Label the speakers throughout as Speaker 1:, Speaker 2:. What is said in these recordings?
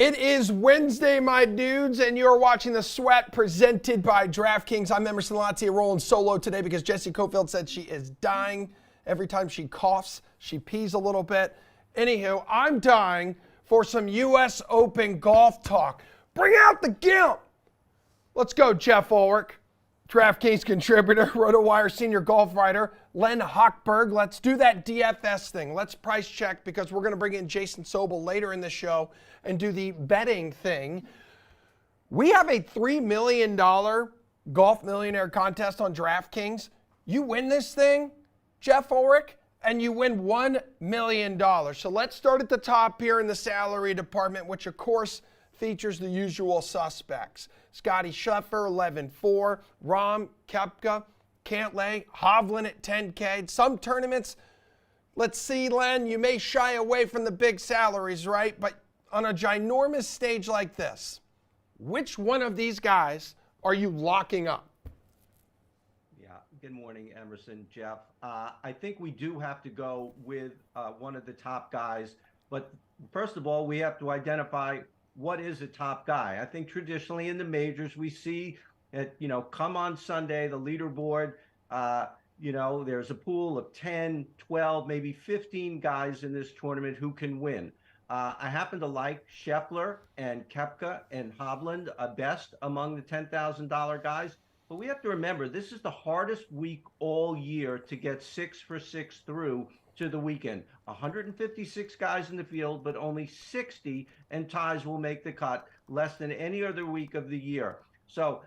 Speaker 1: It is Wednesday, my dudes, and you're watching The Sweat presented by DraftKings. I'm Emerson Latia rolling solo today because Jessie Cofield said she is dying. Every time she coughs, she pees a little bit. Anywho, I'm dying for some U.S. Open golf talk. Bring out the gimp. Let's go, Jeff Ulrich, DraftKings contributor, RotoWire senior golf writer, Len Hochberg. Let's do that DFS thing. Let's price check because we're going to bring in Jason Sobel later in the show and do the betting thing. We have a $3 million golf millionaire contest on DraftKings. You win this thing, Jeff Ulrich, and you win $1 million. So let's start at the top here in the salary department, which of course features the usual suspects. Scotty Scheffler, 11-4. Rahm, Koepka, Cantlay, Hovland at 10K. Some tournaments, let's see, Len, you may shy away from the big salaries, right? But on a ginormous stage like this, which one of these guys are you locking up?
Speaker 2: Yeah, good morning, Emerson, Jeff. I think we do have to go with one of the top guys. But first of all, we have to identify what is a top guy. I think traditionally in the majors, we see that, come on Sunday, the leaderboard, there's a pool of 10, 12, maybe 15 guys in this tournament who can win. I happen to like Scheffler and Koepka and Hovland best among the $10,000 guys. But we have to remember, this is the hardest week all year to get 6 for 6 through to the weekend. 156 guys in the field, but only 60 and ties will make the cut, less than any other week of the year. So,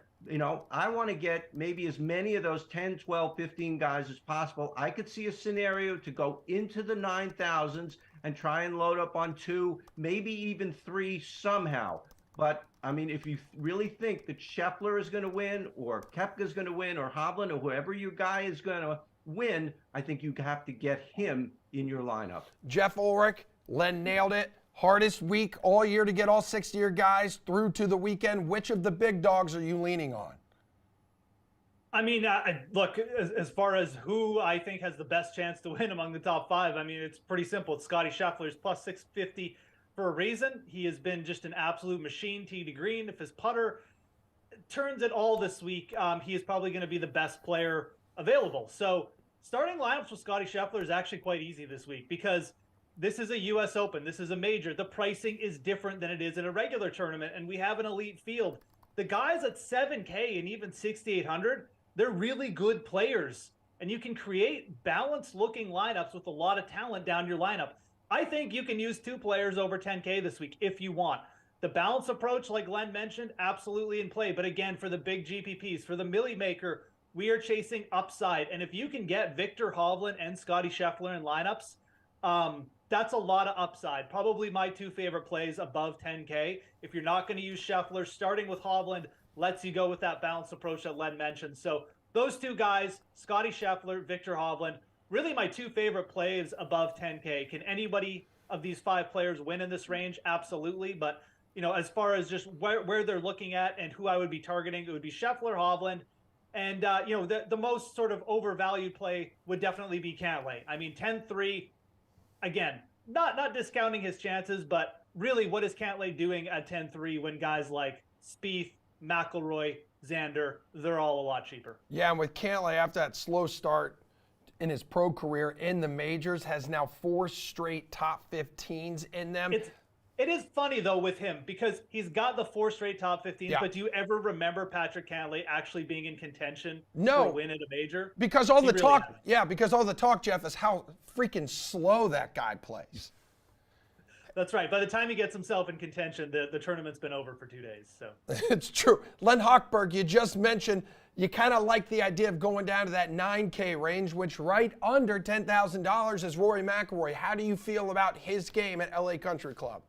Speaker 2: I want to get maybe as many of those 10, 12, 15 guys as possible. I could see a scenario to go into the 9,000s and try and load up on 2, maybe even 3 somehow. But, if you really think that Scheffler is going to win or Koepka is going to win or Hovland or whoever your guy is going to win, I think you have to get him in your lineup.
Speaker 1: Jeff Ulrich, Len nailed it. Hardest week all year to get all 60 of your guys through to the weekend. Which of the big dogs are you leaning on?
Speaker 3: Look, as far as who I think has the best chance to win among the top 5, it's pretty simple. It's Scotty Scheffler's plus 650 for a reason. He has been just an absolute machine tee to green. If his putter turns at all this week, he is probably going to be the best player available. So starting lineups with Scotty Scheffler is actually quite easy this week because this is a U.S. Open. This is a major. The pricing is different than it is in a regular tournament, and we have an elite field. The guys at 7K and even 6,800, they're really good players, and you can create balanced-looking lineups with a lot of talent down your lineup. I think you can use 2 players over 10K this week if you want. The balance approach, like Glenn mentioned, absolutely in play. But again, for the big GPPs, for the Millie Maker, we are chasing upside. And if you can get Viktor Hovland and Scotty Scheffler in lineups, that's a lot of upside. Probably my 2 favorite plays above 10K. If you're not going to use Scheffler, starting with Hovland lets you go with that balanced approach that Len mentioned. So those 2 guys, Scotty Scheffler, Viktor Hovland, really my 2 favorite plays above 10K. Can anybody of these 5 players win in this range? Absolutely. But, as far as just where they're looking at and who I would be targeting, it would be Scheffler, Hovland. And, the most sort of overvalued play would definitely be Cantlay. 10-3, again, not discounting his chances, but really what is Cantlay doing at 10-3 when guys like Spieth, McIlroy, Xander, they're all a lot cheaper?
Speaker 1: Yeah, and with Cantlay, after that slow start in his pro career in the majors, has now 4 straight top 15s in them.
Speaker 3: It is funny, though, with him because he's got the 4 straight top 15s, yeah. But do you ever remember Patrick Cantlay actually being in contention for a win at a major?
Speaker 1: Because all the talk, because all the talk, Jeff, is how freaking slow that guy plays.
Speaker 3: That's right. By the time he gets himself in contention, the tournament's been over for 2 days. So
Speaker 1: it's true. Len Hochberg, you just mentioned you kind of like the idea of going down to that 9K range, which right under $10,000 is Rory McIlroy. How do you feel about his game at LA Country Club?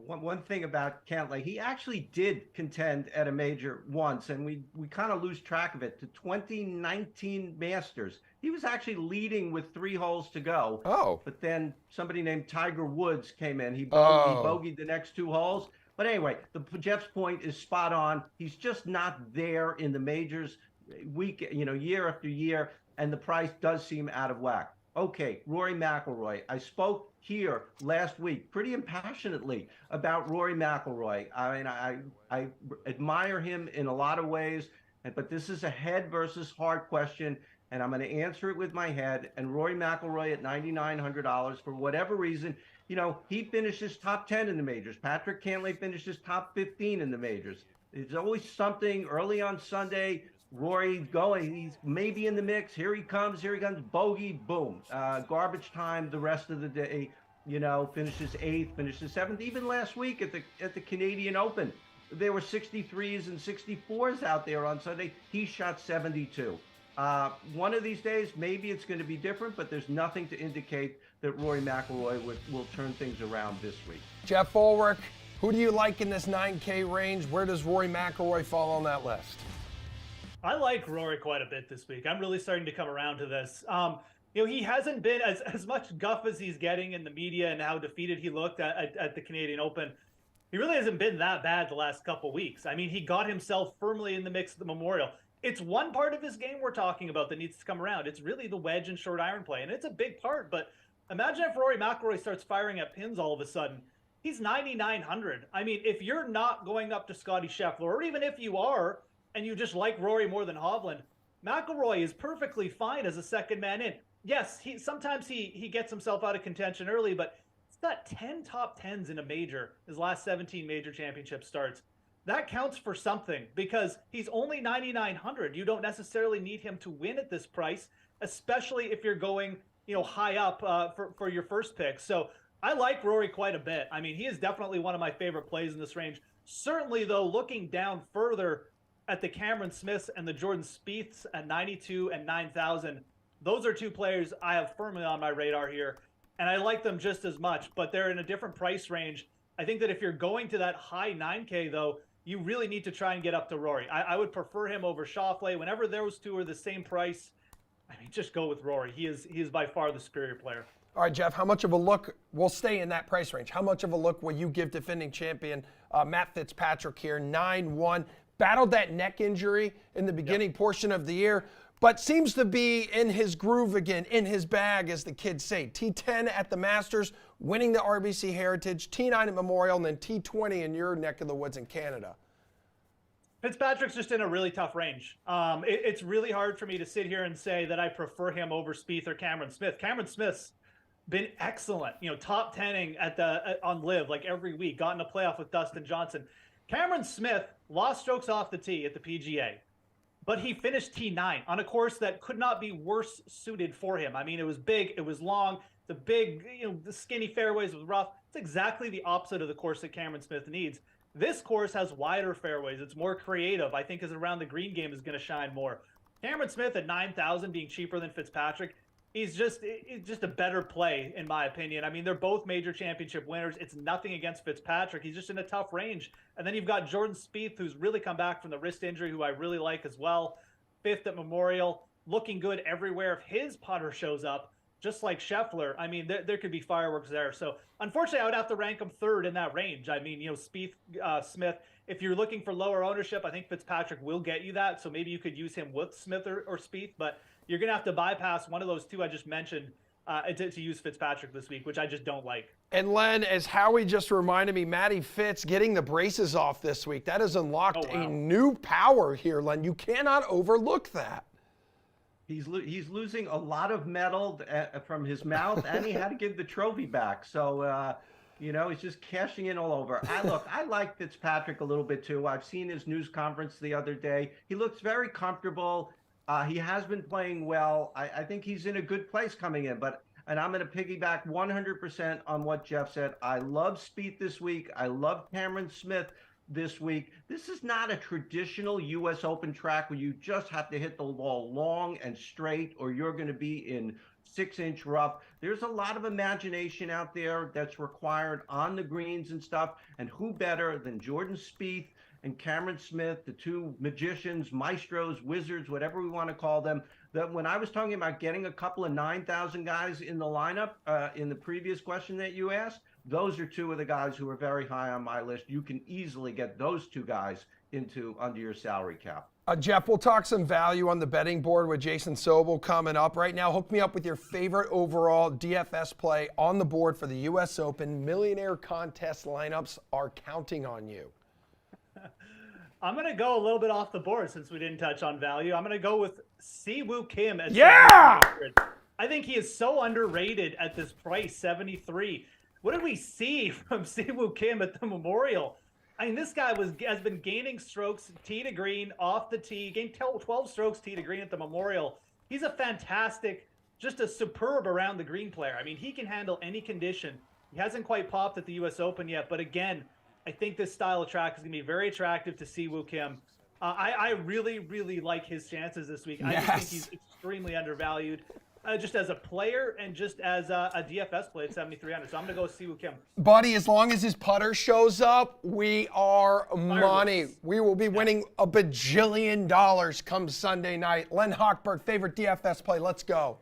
Speaker 2: One thing about Cantlay, he actually did contend at a major once, and we kind of lose track of it. The 2019 Masters, he was actually leading with 3 holes to go.
Speaker 1: Oh.
Speaker 2: But then somebody named Tiger Woods came in. He bogeyed the next 2 holes. But anyway, Jeff's point is spot on. He's just not there in the majors year after year, and the price does seem out of whack. Okay, Rory McIlroy. I spoke here last week pretty impassionately about Rory McIlroy. I mean, I admire him in a lot of ways, but this is a head versus heart question, and I'm going to answer it with my head. And Rory McIlroy at $9,900 for whatever reason, he finishes top 10 in the majors. Patrick Cantlay finishes top 15 in the majors. There's always something early on Sunday. Rory going, he's maybe in the mix. Here he comes, bogey, boom. Garbage time the rest of the day, finishes 8th, finishes 7th. Even last week at the Canadian Open, there were 63s and 64s out there on Sunday. He shot 72. One of these days, maybe it's going to be different, but there's nothing to indicate that Rory McIlroy will turn things around this week.
Speaker 1: Jeff Ulrich, who do you like in this 9K range? Where does Rory McIlroy fall on that list?
Speaker 3: I like Rory quite a bit this week. I'm really starting to come around to this. He hasn't been as much guff as he's getting in the media and how defeated he looked at the Canadian Open. He really hasn't been that bad the last couple weeks. I mean, he got himself firmly in the mix of the Memorial. It's one part of his game we're talking about that needs to come around. It's really the wedge and short iron play, and it's a big part. But imagine if Rory McIlroy starts firing at pins all of a sudden. He's 9,900. I mean, if you're not going up to Scottie Scheffler, or even if you are, and you just like Rory more than Hovland, McIlroy is perfectly fine as a second man in. Yes, sometimes he gets himself out of contention early, but he's got 10 top 10s in a major, his last 17 major championship starts. That counts for something because he's only 9,900. You don't necessarily need him to win at this price, especially if you're going, high up for your first pick. So I like Rory quite a bit. I mean, he is definitely one of my favorite plays in this range. Certainly, though, looking down further at the Cameron Smiths and the Jordan Spieths at 92 and 9,000. Those are two players I have firmly on my radar here, and I like them just as much, but they're in a different price range. I think that if you're going to that high 9K, though, you really need to try and get up to Rory. I would prefer him over Schauffele. Whenever those two are the same price, I mean, just go with Rory. He is by far the superior player.
Speaker 1: All right, Jeff, how much of a look, we'll stay in that price range, how much of a look will you give defending champion Matt Fitzpatrick here, 9-1? Battled that neck injury in the beginning portion of the year, but seems to be in his groove again, in his bag, as the kids say. T10 at the Masters, winning the RBC Heritage, T9 at Memorial, and then T20 in your neck of the woods in Canada.
Speaker 3: Fitzpatrick's just in a really tough range. It's really hard for me to sit here and say that I prefer him over Spieth or Cameron Smith. Cameron Smith's been excellent, top 10ing on LIV like every week, got in a playoff with Dustin Johnson. Cameron Smith lost strokes off the tee at the PGA, but he finished T9 on a course that could not be worse suited for him. I mean, it was big, it was long, the big, the skinny fairways was rough. It's exactly the opposite of the course that Cameron Smith needs. This course has wider fairways. It's more creative. I think as around the green game is going to shine more. Cameron Smith at 9,000 being cheaper than Fitzpatrick, he's just a better play, in my opinion. I mean, they're both major championship winners. It's nothing against Fitzpatrick. He's just in a tough range. And then you've got Jordan Spieth, who's really come back from the wrist injury, who I really like as well. 5th at Memorial, looking good everywhere. If his putter shows up, just like Scheffler, I mean, there could be fireworks there. So, unfortunately, I would have to rank him 3rd in that range. I mean, Spieth, Smith, if you're looking for lower ownership, I think Fitzpatrick will get you that. So maybe you could use him with Smith or Spieth, but you're going to have to bypass one of those two I just mentioned to use Fitzpatrick this week, which I just don't like.
Speaker 1: And Len, as Howie just reminded me, Matty Fitz getting the braces off this week. That has unlocked a new power here, Len. You cannot overlook that.
Speaker 2: He's losing a lot of metal from his mouth, and he had to give the trophy back. So, he's just cashing in all over. I like Fitzpatrick a little bit too. I've seen his news conference the other day. He looks very comfortable. He has been playing well. I think he's in a good place coming in. And I'm going to piggyback 100% on what Jeff said. I love Spieth this week. I love Cameron Smith this week. This is not a traditional U.S. Open track where you just have to hit the ball long and straight or you're going to be in 6-inch rough. There's a lot of imagination out there that's required on the greens and stuff. And who better than Jordan Spieth and Cameron Smith, the two magicians, maestros, wizards, whatever we want to call them, that when I was talking about getting a couple of 9,000 guys in the lineup in the previous question that you asked, those are two of the guys who are very high on my list. You can easily get those two guys under your salary cap.
Speaker 1: Jeff, we'll talk some value on the betting board with Jason Sobel coming up. Right now, hook me up with your favorite overall DFS play on the board for the U.S. Open. Millionaire contest lineups are counting on you.
Speaker 3: I'm going to go a little bit off the board since we didn't touch on value. I'm going to go with Siwoo Kim at 7,300. I think he is so underrated at this price, 73. What did we see from Siwoo Kim at the Memorial? I mean, this guy has been gaining strokes tee to green, off the tee, gained 12 strokes tee to green at the Memorial. He's a fantastic, just a superb around the green player. I mean, he can handle any condition. He hasn't quite popped at the U.S. Open yet, but again, I think this style of track is going to be very attractive to Siwoo Kim. I really, really like his chances this week. I just think he's extremely undervalued. Just as a player and just as a DFS play at 7,300. So I'm going to go with Siwoo Kim.
Speaker 1: Buddy, as long as his putter shows up, we are money. We will be winning a bajillion dollars come Sunday night. Len Hochberg, favorite DFS play. Let's go.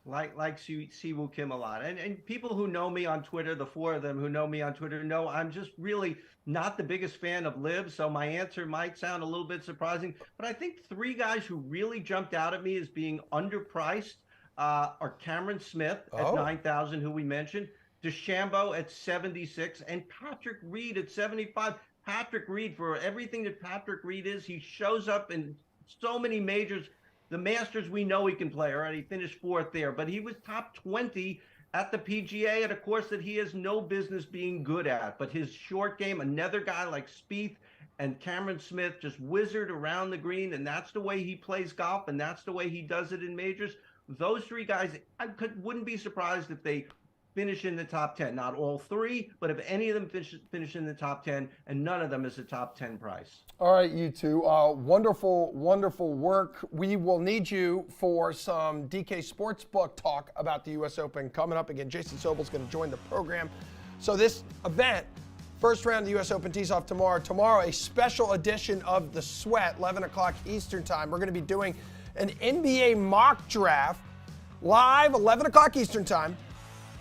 Speaker 2: Like Siwoo Kim a lot. And people who know me on Twitter, the four of them who know me on Twitter, know I'm just really not the biggest fan of Liv. So my answer might sound a little bit surprising. But I think three guys who really jumped out at me as being underpriced are Cameron Smith at 9,000, who we mentioned, DeChambeau at 76, and Patrick Reed at 75. Patrick Reed, for everything that Patrick Reed is, he shows up in so many majors. The Masters, we know he can play. Already finished fourth there, but he was top 20 at the PGA at a course that he has no business being good at. But his short game, another guy like Spieth and Cameron Smith, just wizard around the green, and that's the way he plays golf, and that's the way he does it in majors. Those three guys, wouldn't be surprised if they finish in the top 10. Not all three, but if any of them finish in the top 10, and none of them is a top 10 price.
Speaker 1: All right, you two. Wonderful, wonderful work. We will need you for some DK Sportsbook talk about the U.S. Open coming up again. Jason Sobel's going to join the program. So this event, first round of the U.S. Open tees off tomorrow. Tomorrow, a special edition of The Sweat, 11 o'clock Eastern time. We're going to be doing an NBA mock draft live, 11 o'clock Eastern time,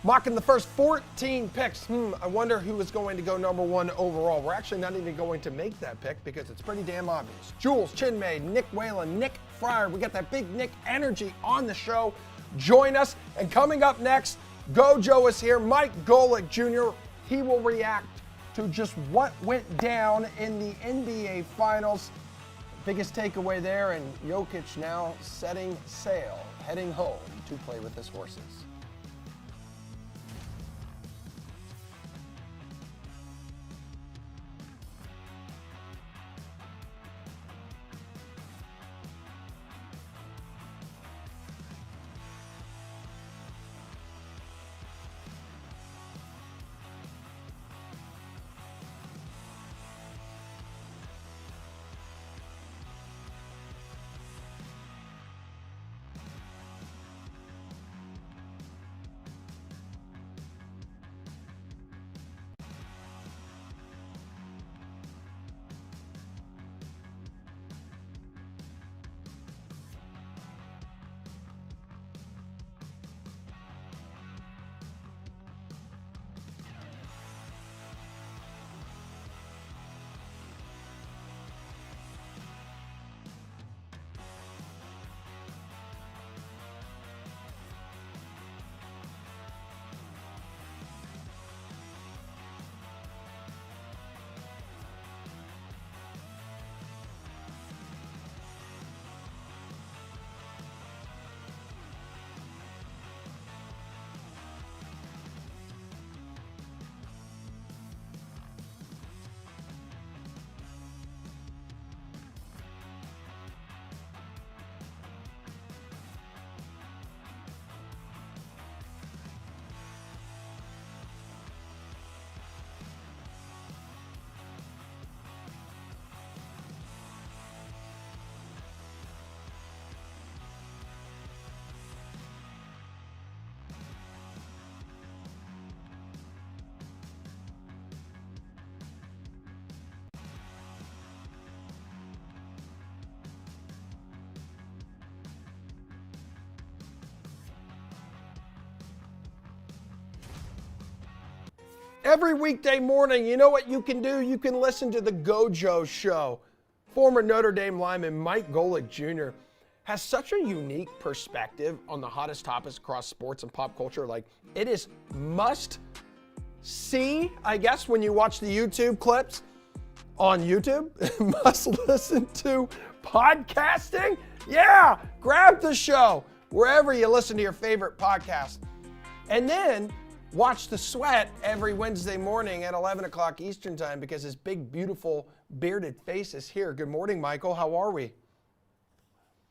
Speaker 1: mocking the first 14 picks. I wonder who is going to go number one overall. We're actually not even going to make that pick because it's pretty damn obvious. Jules, Chinmay, Nick Whalen, Nick Fryer. We got that big Nick energy on the show. Join us. And coming up next, Gojo is here. Mike Golick Jr. He will react to just what went down in the NBA Finals. Biggest takeaway there, and Jokic now setting sail, heading home to play with his horses. Every weekday morning, you know what you can do? You can listen to the Gojo Show. former Notre Dame lineman Mike Golick Jr. has such a unique perspective on the hottest topics across sports and pop culture. Like, it is must see, I guess, when you watch the YouTube clips on YouTube. Must listen to podcasting. Yeah, grab the show wherever you listen to your favorite podcast. And then watch The Sweat every Wednesday morning at 11 o'clock Eastern time because his big, beautiful, bearded face is here. Good morning, Michael. How are we?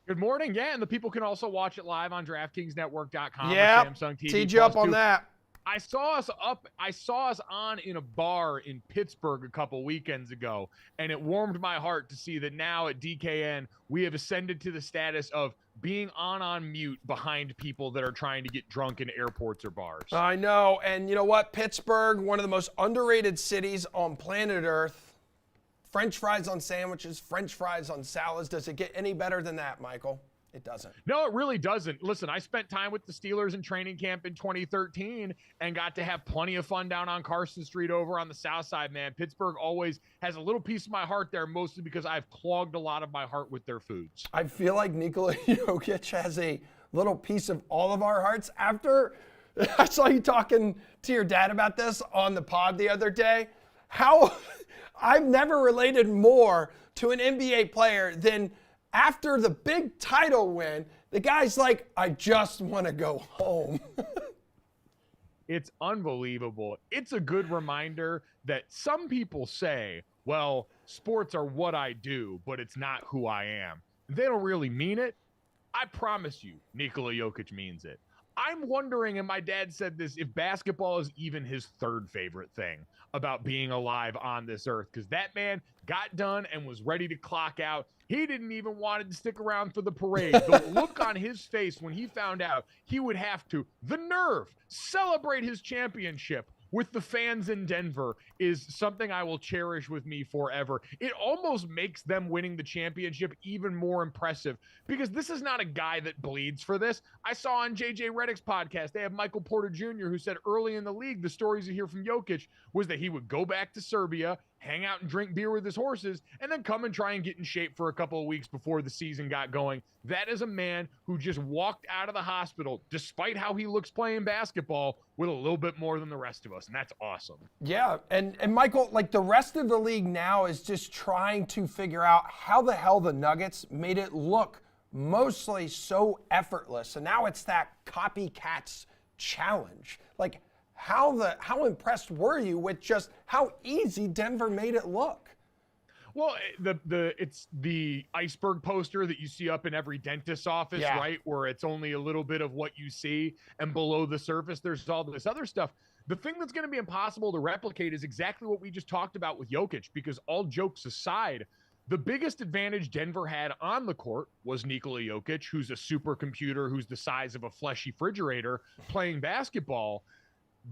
Speaker 4: Good morning. Yeah, and the people can also watch it live on DraftKingsNetwork.com or
Speaker 1: Yeah,
Speaker 4: Samsung TV.
Speaker 1: teed you up on
Speaker 4: too.
Speaker 1: that.
Speaker 4: I saw us on in a bar in Pittsburgh a couple weekends ago, and it warmed my heart to see that now at DKN we have ascended to the status of being on mute behind people that are trying to get drunk in airports or bars.
Speaker 1: I know, and you know what? Pittsburgh, one of the most underrated cities on planet Earth. French fries on sandwiches, French fries on salads. Does it get any better than that, Michael? It doesn't.
Speaker 4: No, it really doesn't. Listen, I spent time with the Steelers in training camp in 2013 and got to have plenty of fun down on Carson Street over on the south side, man. Pittsburgh always has a little piece of my heart there, mostly because I've clogged a lot of my heart with their foods.
Speaker 1: I feel like Nikola Jokic has a little piece of all of our hearts. After I saw you talking to your dad about this on the pod the other day, how I've never related more to an NBA player than after the big title win, the guy's like, I just want to go home.
Speaker 4: It's unbelievable. It's a good reminder that some people say, well, sports are what I do, but it's not who I am. They don't really mean it. I promise you, Nikola Jokic means it. I'm wondering, and my dad said this, if basketball is even his third favorite thing about being alive on this earth, because that man got done and was ready to clock out. He didn't even want to stick around for the parade. The look on his face when he found out he would have to, the nerve, celebrate his championship with the fans in Denver is something I will cherish with me forever. It almost makes them winning the championship even more impressive because this is not a guy that bleeds for this. I saw on JJ Redick's podcast, they have Michael Porter Jr., who said early in the league, the stories you hear from Jokic was that he would go back to Serbia, hang out and drink beer with his horses, and then come and try and get in shape for a couple of weeks before the season got going. That is a man who just walked out of the hospital, despite how he looks playing basketball, with a little bit more than the rest of us, and that's awesome.
Speaker 1: Yeah, and Michael, like the rest of the league now is just trying to figure out how the hell the Nuggets made it look mostly so effortless, and now it's that copycats challenge. Like, how impressed were you with just how easy Denver made it look?
Speaker 4: Well, it's the iceberg poster that you see up in every dentist's office,
Speaker 1: Yeah.
Speaker 4: right? Where it's only a little bit of what you see, and below the surface, there's all this other stuff. The thing that's going to be impossible to replicate is exactly what we just talked about with Jokic, because all jokes aside, the biggest advantage Denver had on the court was Nikola Jokic, who's a supercomputer, who's the size of a fleshy refrigerator, playing basketball,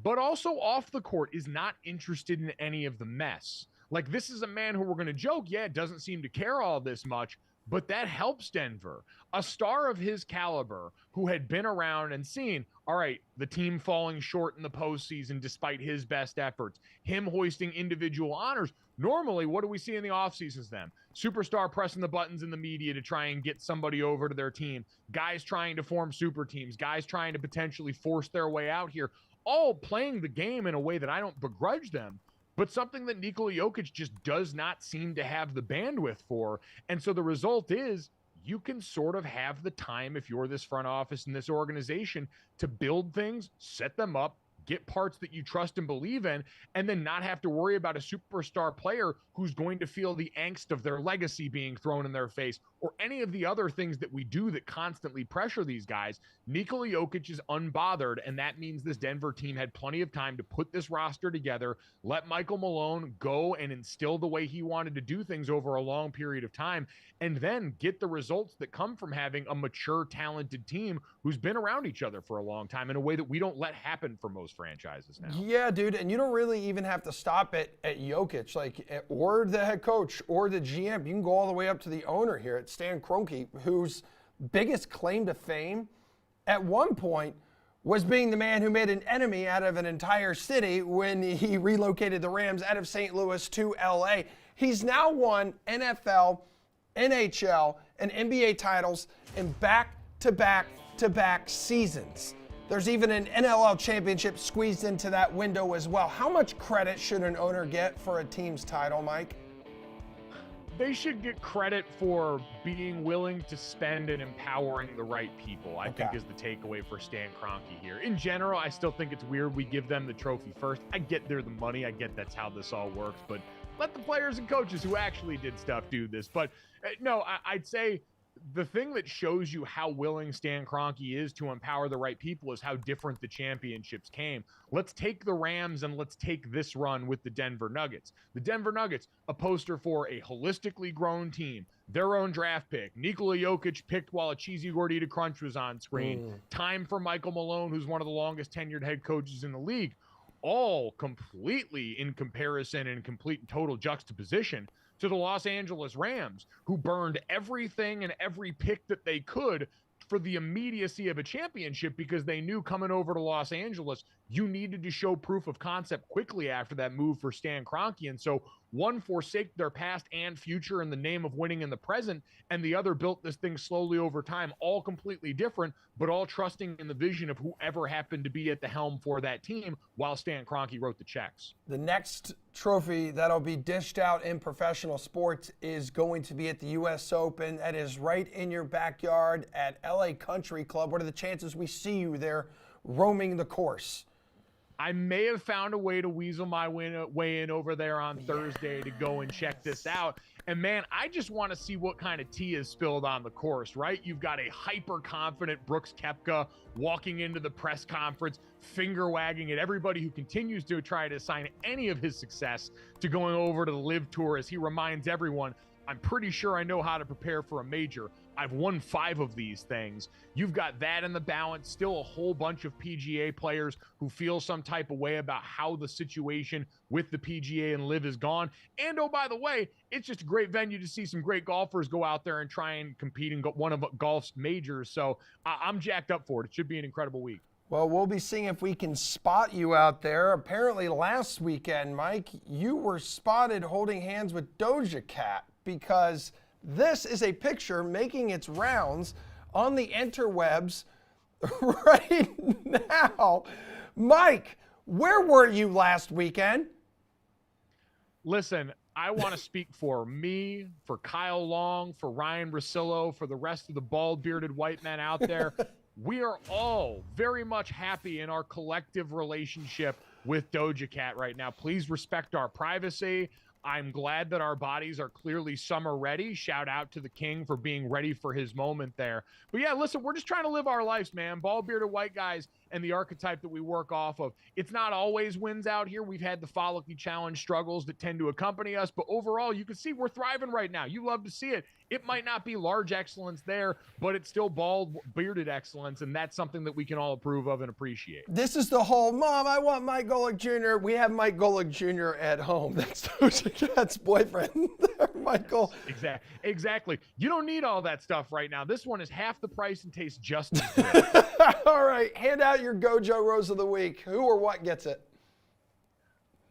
Speaker 4: but also off the court is not interested in any of the mess. Like, this is a man who we're going to joke, yeah, doesn't seem to care all this much, but that helps Denver. A star of his caliber who had been around and seen, all right, the team falling short in the postseason despite his best efforts, him hoisting individual honors. Normally, what do we see in the offseasons then? Superstar pressing the buttons in the media to try and get somebody over to their team, guys trying to form super teams, guys trying to potentially force their way out here, all playing the game in a way that I don't begrudge them, but something that Nikola Jokic just does not seem to have the bandwidth for. And so the result is you can sort of have the time, if you're this front office and this organization, to build things, set them up, get parts that you trust and believe in, and then not have to worry about a superstar player who's going to feel the angst of their legacy being thrown in their face or any of the other things that we do that constantly pressure these guys. Nikola Jokic is unbothered, and that means this Denver team had plenty of time to put this roster together, let Michael Malone go and instill the way he wanted to do things over a long period of time, and then get the results that come from having a mature, talented team who's been around each other for a long time in a way that we don't let happen for most franchises now.
Speaker 1: Yeah, dude, and you don't really even have to stop at Jokic, or the head coach or the GM. You can go all the way up to the owner here at Stan Kroenke, whose biggest claim to fame at one point was being the man who made an enemy out of an entire city when he relocated the Rams out of St. Louis to LA. He's now won NFL NHL, and NBA titles in back-to-back-to-back seasons. There's even an NLL championship squeezed into that window as well. How much credit should an owner get for a team's title, Mike?
Speaker 4: They should get credit for being willing to spend and empowering the right people, I think is the takeaway for Stan Kroenke here. In general, I still think it's weird we give them the trophy first. I get they're the money. I get that's how this all works. But let the players and coaches who actually did stuff do this. But no, I'd say the thing that shows you how willing Stan Kroenke is to empower the right people is how different the championships came. Let's take the Rams and let's take this run with the Denver Nuggets. The Denver Nuggets, a poster for a holistically grown team, their own draft pick, Nikola Jokic picked while a cheesy gordita crunch was on screen, time for Michael Malone, who's one of the longest tenured head coaches in the league, all completely in comparison and complete and total juxtaposition to the Los Angeles Rams, who burned everything and every pick that they could for the immediacy of a championship because they knew coming over to Los Angeles, you needed to show proof of concept quickly after that move for Stan Kroenke. And so one forsake their past and future in the name of winning in the present, and the other built this thing slowly over time, all completely different, but all trusting in the vision of whoever happened to be at the helm for that team while Stan Kroenke wrote the checks.
Speaker 1: The next trophy that'll be dished out in professional sports is going to be at the U.S. Open. That is right in your backyard at LA Country Club. What are the chances we see you there roaming the course?
Speaker 4: I may have found a way to weasel my way in over there on Thursday to go and check this out. And man, I just want to see what kind of tea is spilled on the course, right? You've got a hyper-confident Brooks Koepka walking into the press conference, finger wagging at everybody who continues to try to assign any of his success to going over to the LIV Tour as he reminds everyone, I'm pretty sure I know how to prepare for a major. I've won 5 of these things. You've got that in the balance, still a whole bunch of PGA players who feel some type of way about how the situation with the PGA and LIV is gone. And oh, by the way, it's just a great venue to see some great golfers go out there and try and compete in one of golf's majors. So I'm jacked up for it. It should be an incredible week.
Speaker 1: Well, we'll be seeing if we can spot you out there. Apparently last weekend, Mike, you were spotted holding hands with Doja Cat, because this is a picture making its rounds on the interwebs right now. Mike, where were you last weekend?
Speaker 4: Listen, I want to speak for me, for Kyle Long, for Ryan Russillo, for the rest of the bald-bearded white men out there. We are all very much happy in our collective relationship with Doja Cat right now. Please respect our privacy. I'm glad that our bodies are clearly summer ready. Shout out to the king for being ready for his moment there. But yeah, listen, we're just trying to live our lives, man. Bald-bearded white guys and the archetype that we work off of. It's not always wins out here. We've had the Follicle Challenge struggles that tend to accompany us, but overall, you can see we're thriving right now. You love to see it. It might not be large excellence there, but it's still bald-bearded excellence, and that's something that we can all approve of and appreciate.
Speaker 1: This is the whole, Mom, I want Mike Golick Jr. We have Mike Golick Jr. at home. That's Doja Cat's boyfriend there, Michael.
Speaker 4: Exactly. You don't need all that stuff right now. This one is half the price and tastes just as good.
Speaker 1: All right, hand out your Gojo Rose of the Week. Who or what gets it?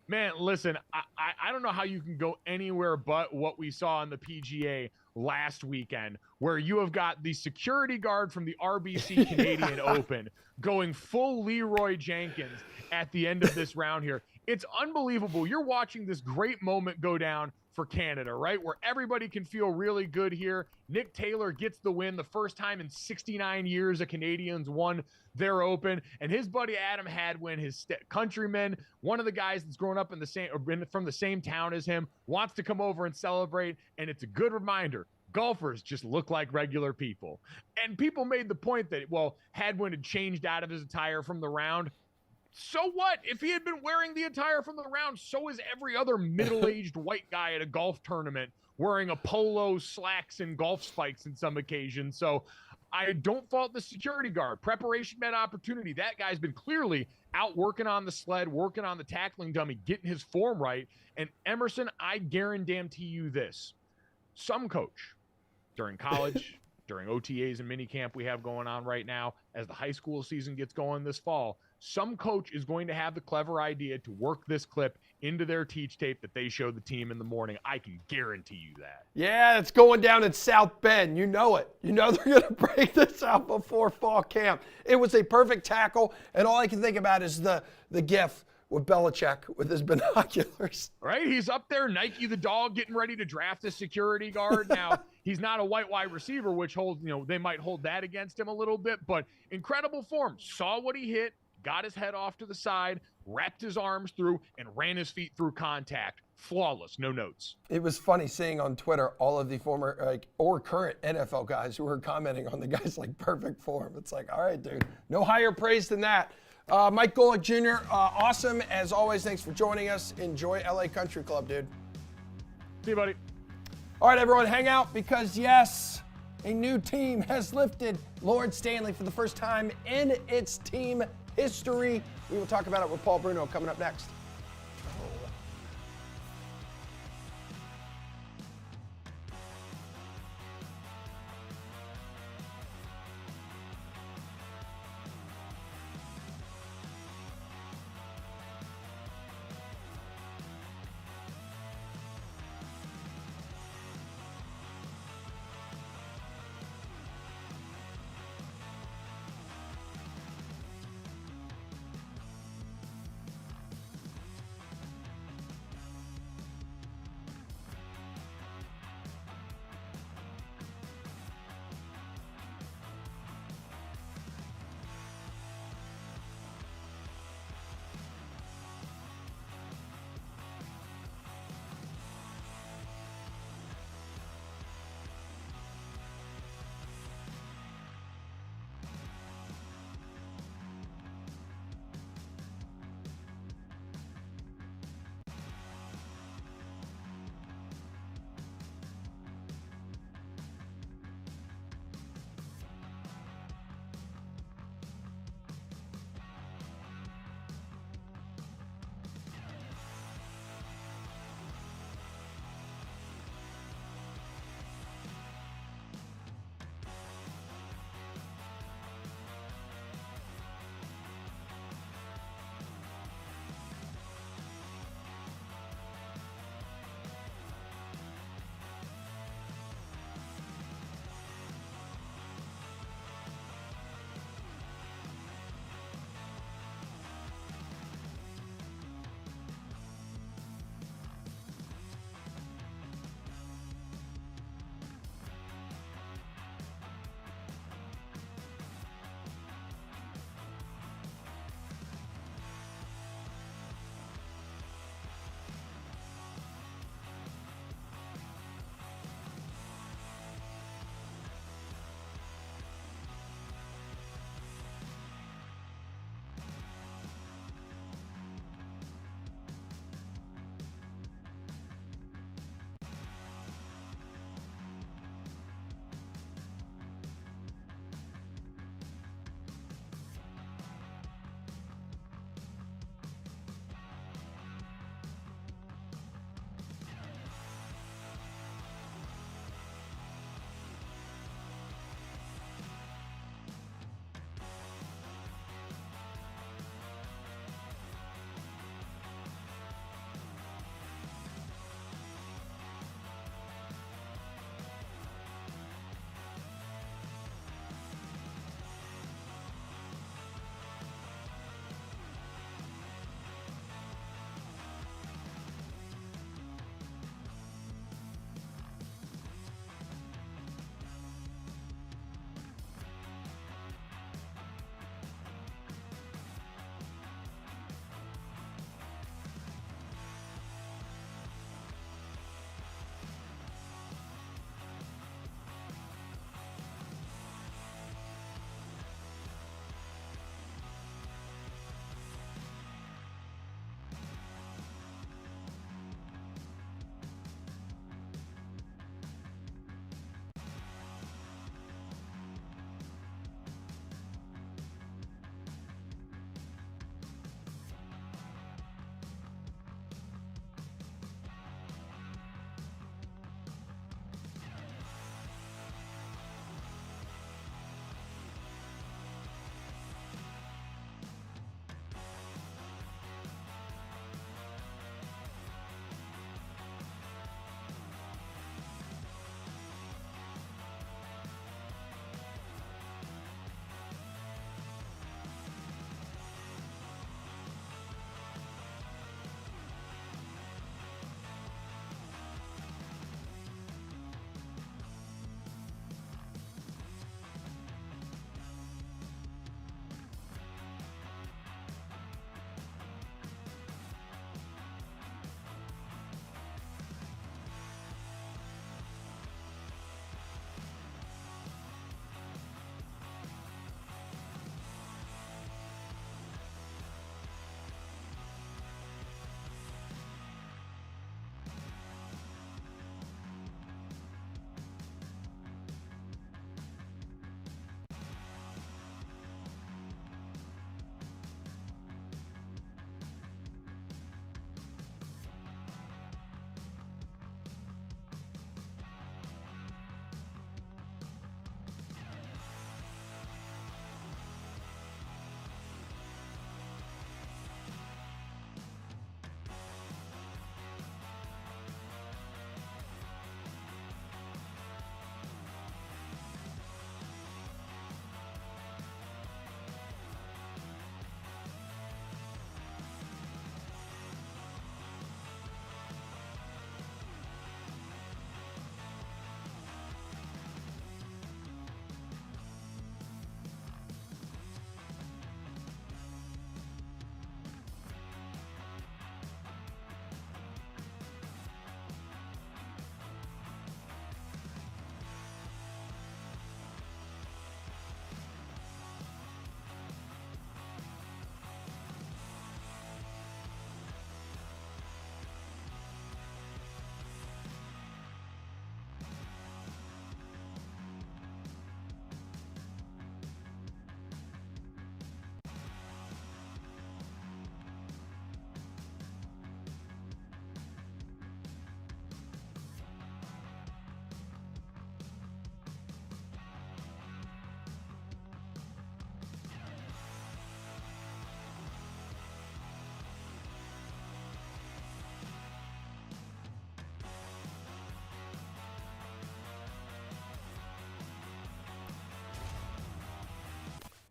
Speaker 4: Man, listen, I don't know how you can go anywhere but what we saw in the PGA last weekend, where you have got the security guard from the RBC Canadian Open going full Leroy Jenkins at the end of this round here. It's unbelievable. You're watching this great moment go down for Canada, right? Where everybody can feel really good here. Nick Taylor gets the win, the first time in 69 years a Canadians won their Open, and his buddy Adam Hadwin, his countryman, one of the guys that's grown up in the same, or been from the same town as him, wants to come over and celebrate, and it's a good reminder. Golfers just look like regular people. And people made the point that, well, Hadwin had changed out of his attire from the round. So what? If he had been wearing the attire from the round, so is every other middle-aged white guy at a golf tournament wearing a polo, slacks, and golf spikes in some occasions. So I don't fault the security guard. Preparation met opportunity. That guy's been clearly out working on the sled, working on the tackling dummy, getting his form right. And Emerson, I guarantee you this. Some coach during college, during OTAs and minicamp we have going on right now, as the high school season gets going this fall, some coach is going to have the clever idea to work this clip into their teach tape that they show the team in the morning. I can guarantee you that.
Speaker 1: Yeah, it's going down in South Bend. You know it. You know they're going to break this out before fall camp. It was a perfect tackle, and all I can think about is the gif with Belichick with his binoculars.
Speaker 4: Right? He's up there, Nike the dog, getting ready to draft a security guard. Now, he's not a white wide receiver, which holds, they might hold that against him a little bit, but incredible form. Saw what he hit, got his head off to the side, wrapped his arms through, and ran his feet through contact. Flawless, no notes.
Speaker 1: It was funny seeing on Twitter all of the former or current NFL guys who were commenting on the guy's perfect form. It's like, all right, dude, no higher praise than that. Mike Golick Jr., awesome as always. Thanks for joining us. Enjoy LA Country Club, dude.
Speaker 4: See you, buddy.
Speaker 1: All right, everyone, hang out because, yes, a new team has lifted Lord Stanley for the first time in its team history. We will talk about it with Paul Bruno coming up next.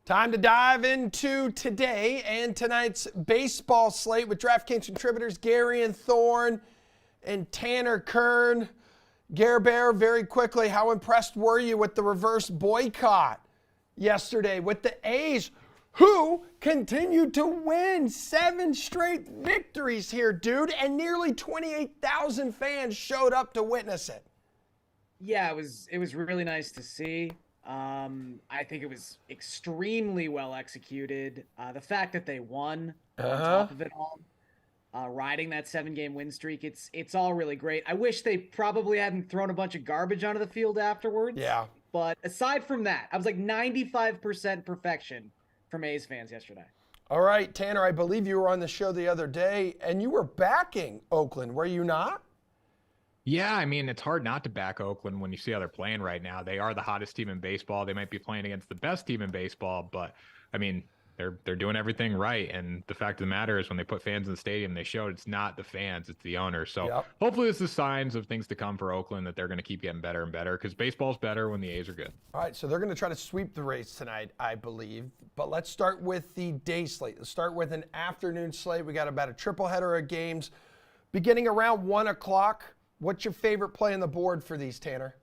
Speaker 1: Time to dive into today and tonight's baseball slate with DraftKings contributors Gary and Thorne and Tanner Kern. Gare Bear, very quickly, how impressed were you with the reverse boycott yesterday with the A's, who continued to win 7 straight victories here, dude, and nearly 28,000 fans showed up to witness it?
Speaker 5: Yeah, it was really nice to see. I think it was extremely well executed. The fact that they won on top of it all, riding that 7-game win streak, it's all really great. I wish they probably hadn't thrown a bunch of garbage onto the field afterwards.
Speaker 1: Yeah.
Speaker 5: But aside from that, I was like 95% perfection from A's fans yesterday.
Speaker 1: All right, Tanner, I believe you were on the show the other day, and you were backing Oakland, were you not?
Speaker 4: Yeah, I mean, it's hard not to back Oakland when you see how they're playing right now. They are the hottest team in baseball. They might be playing against the best team in baseball, but I mean, they're doing everything right. And the fact of the matter is when they put fans in the stadium, they showed it's not the fans, it's the owners. So hopefully this is signs of things to come for Oakland, that they're going to keep getting better and better, because baseball's better when the A's are good.
Speaker 1: All right, so they're going to try to sweep the Rays tonight, I believe. But let's start with the day slate. Let's start with an afternoon slate. We got about a triple header of games beginning around 1 o'clock. What's your favorite play on the board for these, Tanner?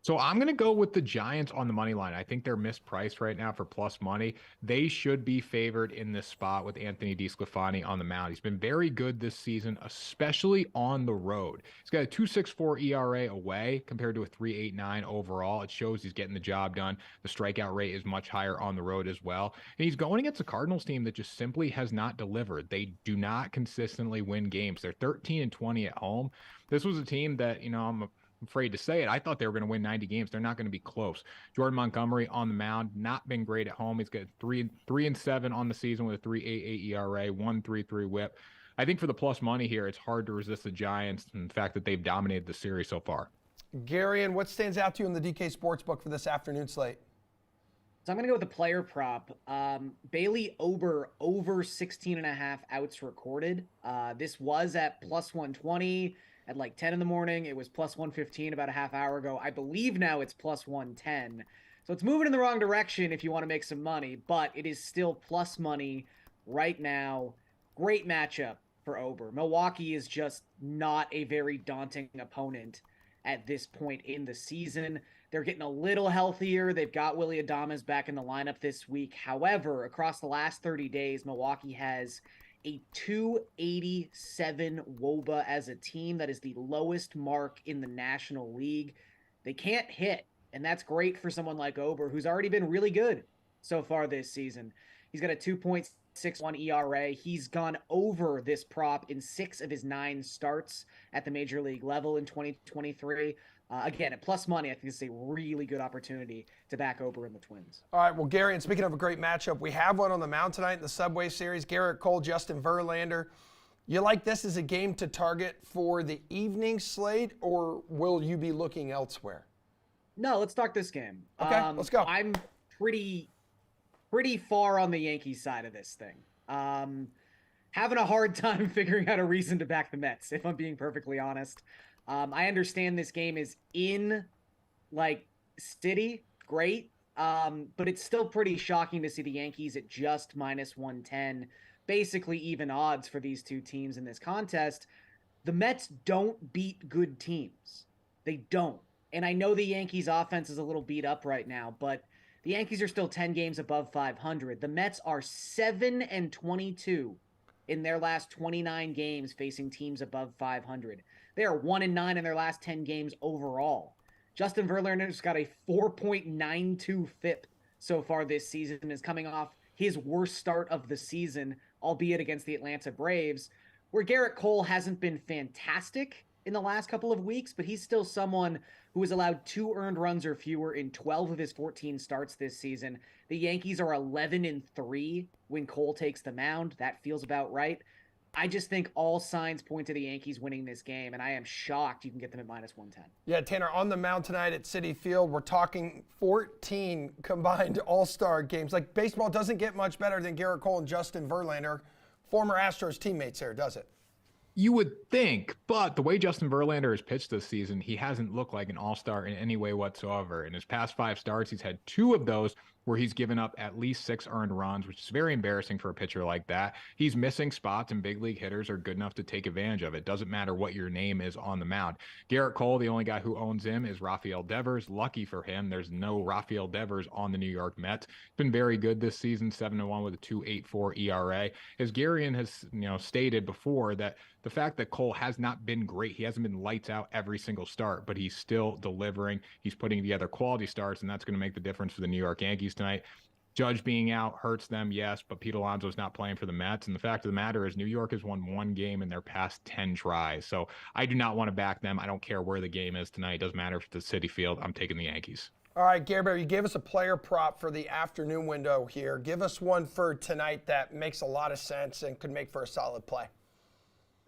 Speaker 4: So I'm going to go with the Giants on the money line. I think they're mispriced right now for plus money. They should be favored in this spot with Anthony DeSclafani on the mound. He's been very good this season, especially on the road. He's got a 2.64 ERA away compared to a 3.89 overall. It shows he's getting the job done. The strikeout rate is much higher on the road as well. And he's going against a Cardinals team that just simply has not delivered. They do not consistently win games. They're 13-20 at home. This was a team that, I'm afraid to say it, I thought they were going to win 90 games. They're not going to be close. Jordan Montgomery on the mound, not been great at home. He's got 3-7 on the season with a 3.88 ERA, 1.33 WHIP. I think for the plus money here, it's hard to resist the Giants and the fact that they've dominated the series so far.
Speaker 1: Gary, and what stands out to you in the DK Sportsbook for this afternoon slate?
Speaker 5: So I'm going to go with the player prop. Bailey Ober over 16.5 outs recorded. This was at plus 120 at like 10 in the morning. It was plus 115 about a half hour ago. I believe now it's plus 110. So it's moving in the wrong direction if you want to make some money, but it is still plus money right now. Great matchup for Ober. Milwaukee is just not a very daunting opponent at this point in the season. They're getting a little healthier. They've got Willy Adames back in the lineup this week. However, across the last 30 days, Milwaukee has a 287 WOBA as a team. That is the lowest mark in the National League. They can't hit, and that's great for someone like Ober, who's already been really good so far this season. He's got a 2.61 ERA. He's gone over this prop in 6 of his 9 starts at the major league level in 2023. Again, at plus money, I think this is a really good opportunity to back Ober in the Twins.
Speaker 1: All right, well, Gary, and speaking of a great matchup, we have one on the mound tonight in the Subway Series. Garrett Cole, Justin Verlander. You like this as a game to target for the evening slate, or will you be looking elsewhere?
Speaker 5: No, let's talk this game.
Speaker 1: Okay, let's go.
Speaker 5: I'm pretty far on the Yankees side of this thing. Having a hard time figuring out a reason to back the Mets, if I'm being perfectly honest. I understand this game is in, city, great, but it's still pretty shocking to see the Yankees at just minus 110, basically even odds for these two teams in this contest. The Mets don't beat good teams. They don't. And I know the Yankees' offense is a little beat up right now, but the Yankees are still 10 games above 500. The Mets are 7-22 in their last 29 games facing teams above 500. They are 1-9 in their last 10 games overall. Justin Verlander's got a 4.92 FIP so far this season and is coming off his worst start of the season, albeit against the Atlanta Braves, where Garrett Cole hasn't been fantastic in the last couple of weeks, but he's still someone who has allowed 2 earned runs or fewer in 12 of his 14 starts this season. The Yankees are 11-3 when Cole takes the mound. That feels about right. I just think all signs point to the Yankees winning this game, and I am shocked you can get them at minus 110.
Speaker 1: Yeah, Tanner, on the mound tonight at Citi Field, we're talking 14 combined all-star games. Like, baseball doesn't get much better than Garrett Cole and Justin Verlander, former Astros teammates here, does it?
Speaker 4: You would think, but the way Justin Verlander has pitched this season, he hasn't looked like an all-star in any way whatsoever. In his past 5 starts, he's had 2 of those
Speaker 6: where he's given up at least 6 earned runs, which is very embarrassing for a pitcher like that. He's missing spots, and big league hitters are good enough to take advantage of it. Doesn't matter what your name is on the mound. Garrett Cole, the only guy who owns him is Rafael Devers. Lucky for him, there's no Rafael Devers on the New York Mets. Been very good this season, 7-1 with a 2.84 ERA. As Garion has stated before, that the fact that Cole has not been great, he hasn't been lights out every single start, but he's still delivering. He's putting together quality starts, and that's going to make the difference for the New York Yankees tonight. Judge being out hurts them, yes, but Pete Alonso's not playing for the Mets. And the fact of the matter is New York has won 1 game in their past 10 tries. So I do not want to back them. I don't care where the game is tonight. It doesn't matter if it's the Citi Field. I'm taking the Yankees.
Speaker 1: All right, Gary Bear, you gave us a player prop for the afternoon window here. Give us one for tonight that makes a lot of sense and could make for a solid play.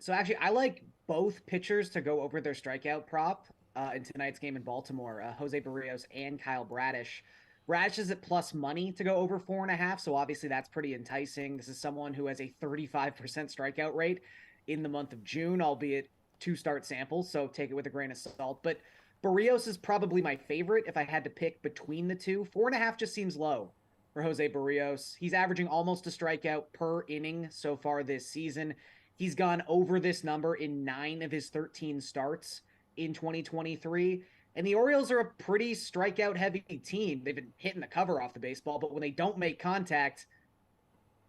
Speaker 5: So actually, I like both pitchers to go over their strikeout prop in tonight's game in Baltimore, Jose Barrios and Kyle Bradish. Bradish is at plus money to go over 4.5, so obviously that's pretty enticing. This is someone who has a 35% strikeout rate in the month of June, albeit 2-start samples, so take it with a grain of salt. But Barrios is probably my favorite if I had to pick between the two. 4.5 just seems low for Jose Barrios. He's averaging almost a strikeout per inning so far this season. He's gone over this number in 9 of his 13 starts in 2023. And the Orioles are a pretty strikeout-heavy team. They've been hitting the cover off the baseball, but when they don't make contact,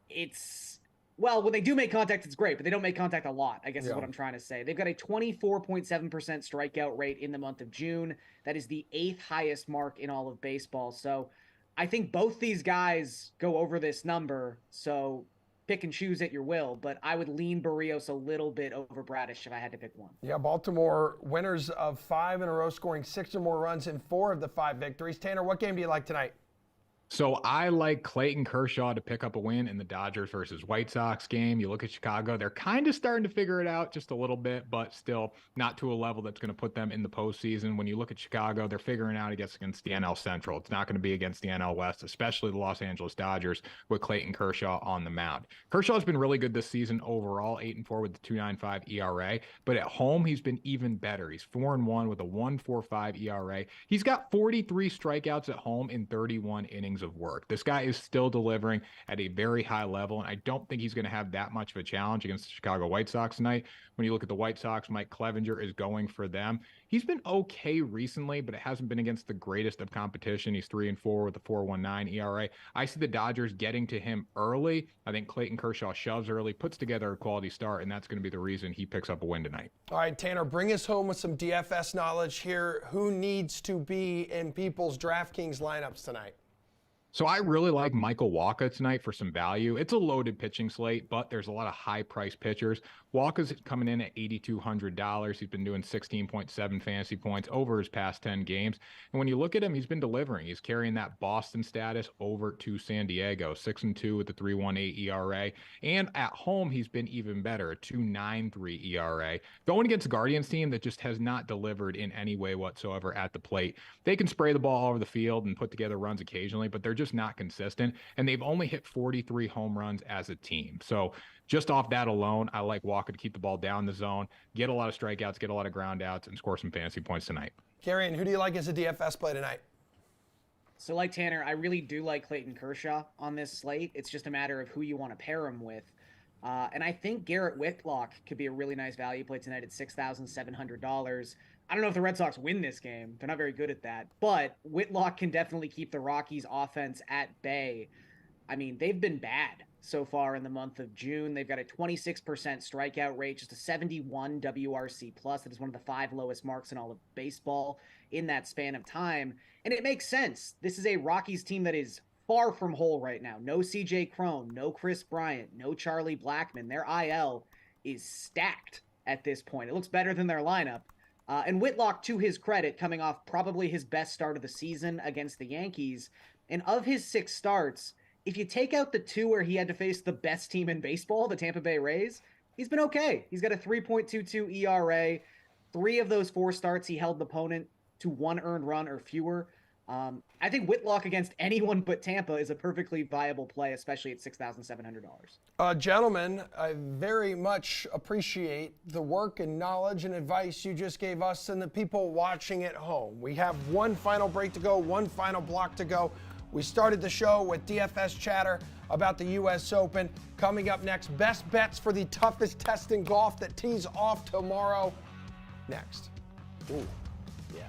Speaker 5: when they do make contact, it's great, but they don't make contact a lot, I guess is what I'm trying to say. They've got a 24.7% strikeout rate in the month of June. That is the 8th highest mark in all of baseball. So I think both these guys go over this number, so pick and choose at your will, but I would lean Barrios a little bit over Bradish if I had to pick one.
Speaker 1: Yeah, Baltimore winners of 5 in a row, scoring 6 or more runs in 4 of the 5 victories. Tanner, what game do you like tonight?
Speaker 6: So I like Clayton Kershaw to pick up a win in the Dodgers versus White Sox game. You look at Chicago, they're kind of starting to figure it out just a little bit, but still not to a level that's going to put them in the postseason. When you look at Chicago, they're figuring out against the NL Central. It's not going to be against the NL West, especially the Los Angeles Dodgers with Clayton Kershaw on the mound. Kershaw's been really good this season overall, 8-4 with the 2.95 ERA, but at home he's been even better. He's 4-1 with a 1.45 ERA. He's got 43 strikeouts at home in 31 innings of work. This guy is still delivering at a very high level, and I don't think he's going to have that much of a challenge against the Chicago White Sox tonight. When you look at the White Sox, Mike Clevinger is going for them. He's been okay recently, but it hasn't been against the greatest of competition. He's 3-4 with a 4.19 ERA. I see the Dodgers getting to him early. I think Clayton Kershaw shoves early, puts together a quality start, and that's going to be the reason he picks up a win tonight.
Speaker 1: All right, Tanner, bring us home with some DFS knowledge here. Who needs to be in people's DraftKings lineups tonight?
Speaker 6: So I really like Michael Wacha tonight for some value. It's a loaded pitching slate, but there's a lot of high-priced pitchers. Wacha's coming in at $8,200. He's been doing 16.7 fantasy points over his past 10 games. And when you look at him, he's been delivering. He's carrying that Boston status over to San Diego, 6-2 with the 3.18 ERA. And at home, he's been even better, a 2.93 ERA. Going against the Guardians team that just has not delivered in any way whatsoever at the plate. They can spray the ball all over the field and put together runs occasionally, but they're just not consistent, and they've only hit 43 home runs as a team. So just off that alone, I like Wacha to keep the ball down the zone, get a lot of strikeouts, get a lot of ground outs, and score some fantasy points tonight.
Speaker 1: Gary, and who do you like as a DFS play tonight?
Speaker 5: So like Tanner, I really do like Clayton Kershaw on this slate. It's just a matter of who you want to pair him with. And I think Garrett Whitlock could be a really nice value play tonight at $6,700. I don't know if the Red Sox win this game. They're not very good at that. But Whitlock can definitely keep the Rockies' offense at bay. I mean, they've been bad so far in the month of June. They've got a 26% strikeout rate, just a 71 WRC+. That is one of the 5 lowest marks in all of baseball in that span of time. And it makes sense. This is a Rockies team that is far from whole right now. No CJ Cron, no Chris Bryant, no Charlie Blackmon. Their IL is stacked at this point. It looks better than their lineup. And Whitlock, to his credit, coming off probably his best start of the season against the Yankees. And of his 6 starts, if you take out the 2 where he had to face the best team in baseball, the Tampa Bay Rays, he's been okay. He's got a 3.22 ERA. 3 of those 4 starts, he held the opponent to 1 earned run or fewer. I think Whitlock against anyone but Tampa is a perfectly viable play, especially at $6,700.
Speaker 1: Gentlemen, I very much appreciate the work and knowledge and advice you just gave us and the people watching at home. We have one final break to go, one final block to go. We started the show with DFS chatter about the U.S. Open. Coming up next, best bets for the toughest test in golf that tees off tomorrow. Next. Ooh, yeah.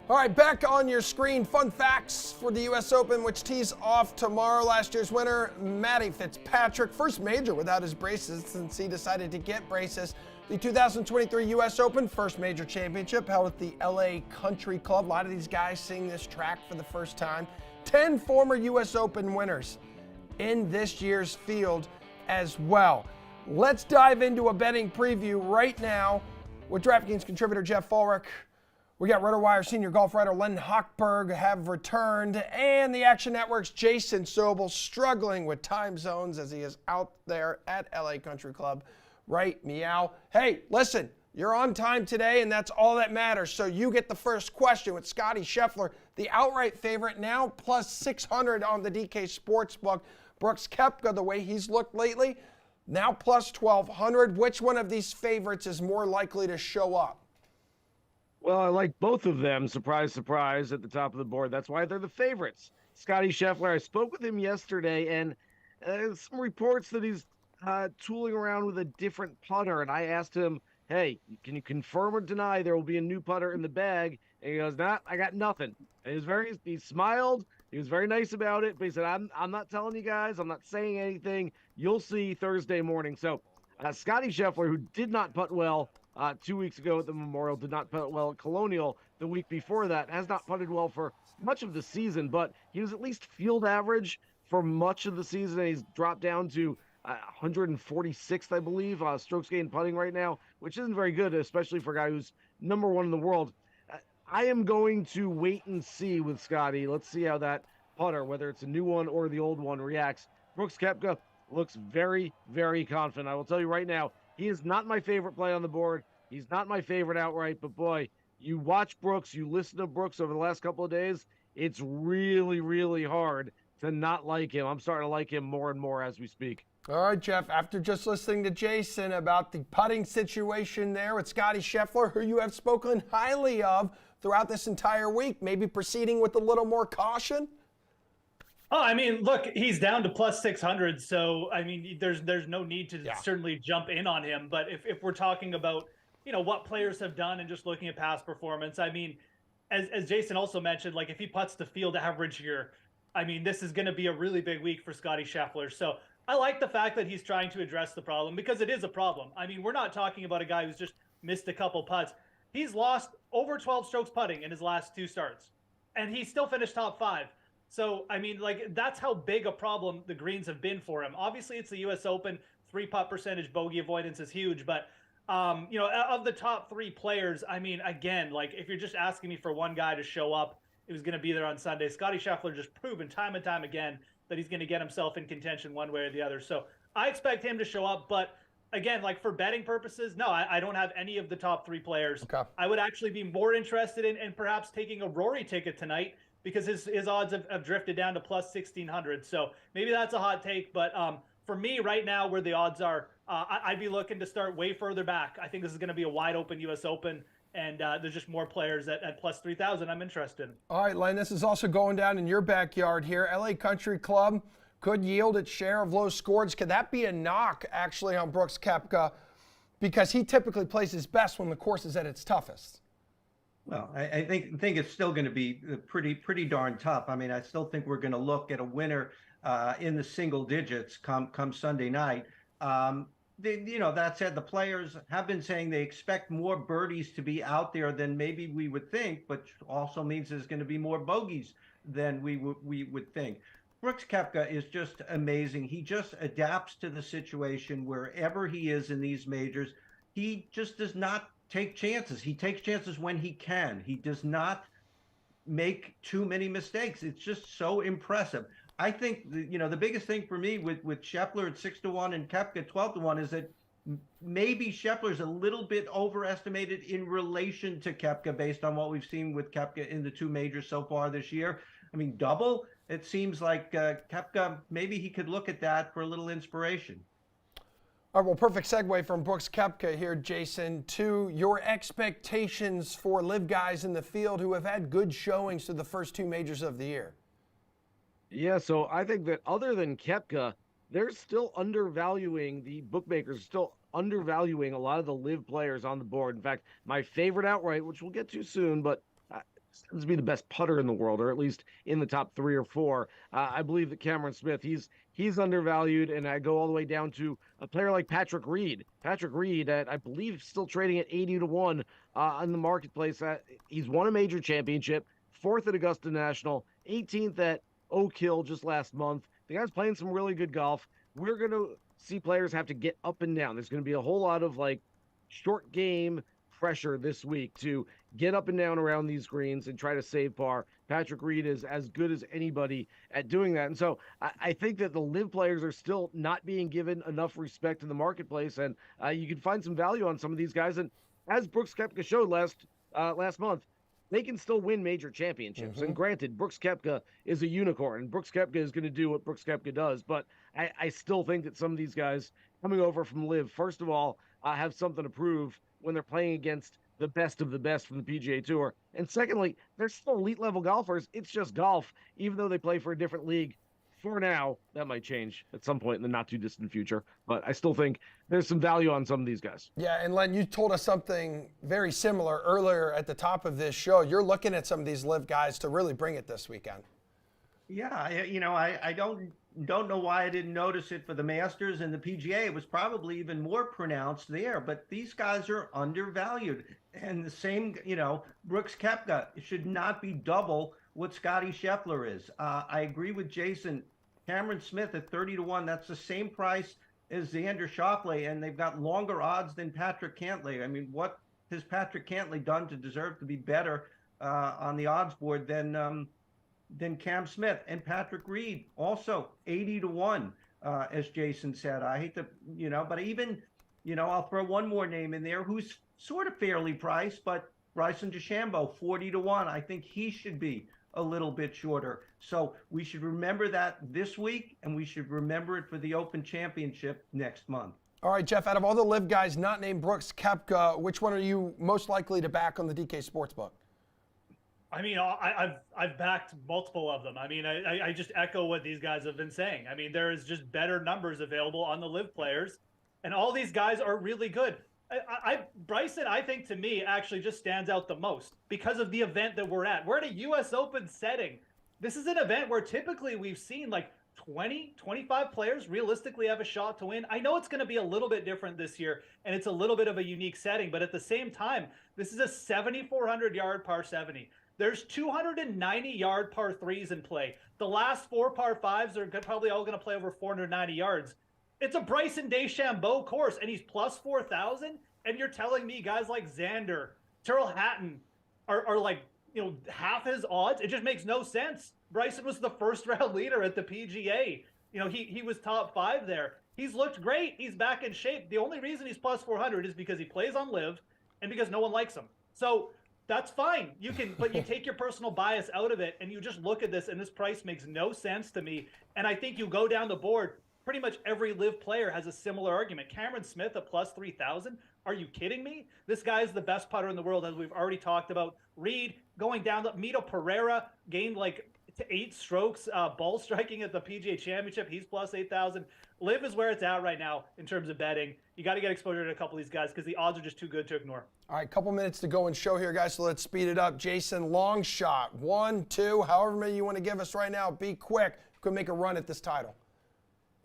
Speaker 1: All right, back on your screen, fun facts for the U.S. Open, which tees off tomorrow. Last year's winner, Matty Fitzpatrick, first major without his braces since he decided to get braces. The 2023 U.S. Open, first major championship held at the LA Country Club. A lot of these guys seeing this track for the first time. 10 former U.S. Open winners in this year's field as well. Let's dive into a betting preview right now with DraftKings contributor Jeff Fulrick. We got RotoWire senior golf writer Len Hochberg have returned, and the Action Network's Jason Sobel struggling with time zones as he is out there at LA Country Club. Right, meow. Hey, listen, you're on time today, and that's all that matters. So you get the first question with Scotty Scheffler, the outright favorite, now plus 600 on the DK Sportsbook. Brooks Koepka, the way he's looked lately, now plus 1,200. Which one of these favorites is more likely to show up?
Speaker 7: Well, I like both of them. Surprise, surprise, at the top of the board. That's why they're the favorites. Scotty Scheffler, I spoke with him yesterday, and some reports that he's tooling around with a different putter. And I asked him, hey, can you confirm or deny there will be a new putter in the bag? And he goes, nah, I got nothing. And he smiled. He was very nice about it, but he said, I'm not telling you guys. I'm not saying anything. you'll see Thursday morning. So Scotty Scheffler, who did not putt well 2 weeks ago at the Memorial, did not putt well at Colonial the week before that, has not putted well for much of the season, but he was at least field average for much of the season. He's dropped down to 146th, I believe, strokes gained putting right now, which isn't very good, especially for a guy who's number one in the world. I am going to wait and see with Scotty. Let's see how that putter, whether it's a new one or the old one, reacts. Brooks Koepka looks very, very confident. I will tell you right now, he is not my favorite play on the board. He's not my favorite outright, but boy, you watch Brooks, you listen to Brooks over the last couple of days, it's really, really hard to not like him. I'm starting to like him more and more as we speak.
Speaker 1: All right, Jeff, after just listening to Jason about the putting situation there with Scotty Scheffler, who you have spoken highly of throughout this entire week, maybe proceeding with a little more caution?
Speaker 3: Oh, I mean, look, he's down to plus 600, so I mean, there's no need to certainly jump in on him. But if we're talking about, you know, what players have done and just looking at past performance, I mean, as Jason also mentioned, like if he putts the field average here, I mean, this is going to be a really big week for Scotty Scheffler. So I like the fact that he's trying to address the problem because it is a problem. I mean, we're not talking about a guy who's just missed a couple putts. He's lost over 12 strokes putting in his last 2 starts, and he still finished top 5. So, I mean, like, that's how big a problem the greens have been for him. Obviously, it's the U.S. Open. 3-putt percentage, bogey avoidance is huge. But, you know, of the top 3 players, I mean, again, like, if you're just asking me for one guy to show up, it was going to be there on Sunday. Scotty Scheffler just proven time and time again that he's going to get himself in contention one way or the other. So I expect him to show up. But, again, like, for betting purposes, no, I don't have any of the top 3 players.
Speaker 1: Okay.
Speaker 3: I would actually be more interested in perhaps taking a Rory ticket tonight, because his odds have drifted down to plus 1,600. So maybe that's a hot take. But for me right now, where the odds are, I'd be looking to start way further back. I think this is going to be a wide open U.S. Open, and there's just more players at plus 3,000 I'm interested in.
Speaker 1: All right, Len, this is also going down in your backyard here. LA Country Club could yield its share of low scores. Could that be a knock, actually, on Brooks Koepka? Because he typically plays his best when the course is at its toughest.
Speaker 2: Well, I think it's still going to be pretty darn tough. I mean, I still think we're going to look at a winner in the single digits come Sunday night. You know, that said, the players have been saying they expect more birdies to be out there than maybe we would think, but also means there's going to be more bogeys than we would think. Brooks Koepka is just amazing. He just adapts to the situation wherever he is in these majors. He just does not take chances. He takes chances when he can. He does not make too many mistakes. It's just so impressive. I think the biggest thing for me with Scheffler at 6-1 and Koepka 12-1 is that maybe Scheffler's a little bit overestimated in relation to Koepka based on what we've seen with Koepka in the 2 majors so far this year. I mean, double, it seems like Koepka, maybe he could look at that for a little inspiration.
Speaker 1: All right, well, perfect segue from Brooks Koepka here, Jason, to your expectations for live guys in the field who have had good showings through the first 2 majors of the year.
Speaker 7: Yeah, so I think that other than Koepka, they're still undervaluing, the bookmakers are still undervaluing a lot of the live players on the board. In fact, my favorite outright, which we'll get to soon, but seems to be the best putter in the world, or at least in the top 3 or 4. I believe that Cameron Smith, he's undervalued, and I go all the way down to a player like Patrick Reed. Patrick Reed, I believe, still trading at 80-1 on the marketplace. He's won a major championship, 4th at Augusta National, 18th at Oak Hill just last month. The guy's playing some really good golf. We're going to see players have to get up and down. There's going to be a whole lot of like short game pressure this week to get up and down around these greens and try to save par. Patrick Reed is as good as anybody at doing that. And so I think that the live players are still not being given enough respect in the marketplace. And you can find some value on some of these guys. And as Brooks Koepka showed last month, they can still win major championships. And granted, Brooks Koepka is a unicorn, and Brooks Koepka is going to do what Brooks Koepka does. But I still think that some of these guys coming over from live, first of all, have something to prove when they're playing against the best of the best from the PGA Tour. And secondly, they're still elite level golfers. It's just golf, even though they play for a different league. For now, that might change at some point in the not too distant future, but I still think there's some value on some of these guys.
Speaker 1: Yeah, and Len, you told us something very similar earlier at the top of this show. You're looking at some of these live guys to really bring it this weekend.
Speaker 2: Yeah, I don't don't know why I didn't notice it for the Masters and the PGA. It was probably even more pronounced there, but these guys are undervalued. And the same, Brooks Koepka should not be double what Scotty Scheffler is. I agree with Jason. Cameron Smith at 30-1, that's the same price as Xander Schauffele, and they've got longer odds than Patrick Cantlay. I mean, what has Patrick Cantlay done to deserve to be better on the odds board than Cam Smith? And Patrick Reed, also 80-1, as Jason said. I hate to, but even, I'll throw one more name in there who's sort of fairly priced, but Bryson DeChambeau, 40-1. I think he should be a little bit shorter. So we should remember that this week, and we should remember it for the Open Championship next month.
Speaker 1: All right, Jeff, out of all the live guys not named Brooks Koepka, which one are you most likely to back on the DK Sportsbook?
Speaker 3: I mean, I've backed multiple of them. I mean, I just echo what these guys have been saying. I mean, there is just better numbers available on the live players, and all these guys are really good. Bryson, I think, to me, actually just stands out the most because of the event that we're at. We're at a U.S. Open setting. This is an event where typically we've seen like 20, 25 players realistically have a shot to win. I know it's going to be a little bit different this year, and it's a little bit of a unique setting, but at the same time, this is a 7,400-yard par 70. There's 290-yard par 3s in play. The last 4 par 5s are probably all going to play over 490 yards. It's a Bryson DeChambeau course, and he's plus 4,000. And you're telling me guys like Xander, Tyrrell Hatton are like, half his odds? It just makes no sense. Bryson was the first-round leader at the PGA. He was top 5 there. He's looked great. He's back in shape. The only reason he's plus 400 is because he plays on live and because no one likes him. So that's fine. But you take your personal bias out of it, and you just look at this, and this price makes no sense to me. And I think you go down the board, pretty much every live player has a similar argument. Cameron Smith at plus 3,000. Are you kidding me? This guy is the best putter in the world, as we've already talked about. Reed going down. Mito Pereira gained like 8 strokes ball striking at the PGA Championship. He's plus 8,000. Live is where it's at right now in terms of betting. You got to get exposure to a couple of these guys because the odds are just too good to ignore.
Speaker 1: All right, couple minutes to go in show here, guys, so let's speed it up. Jason, long shot, 1, 2, however many you want to give us right now. Be quick. Could make a run at this title.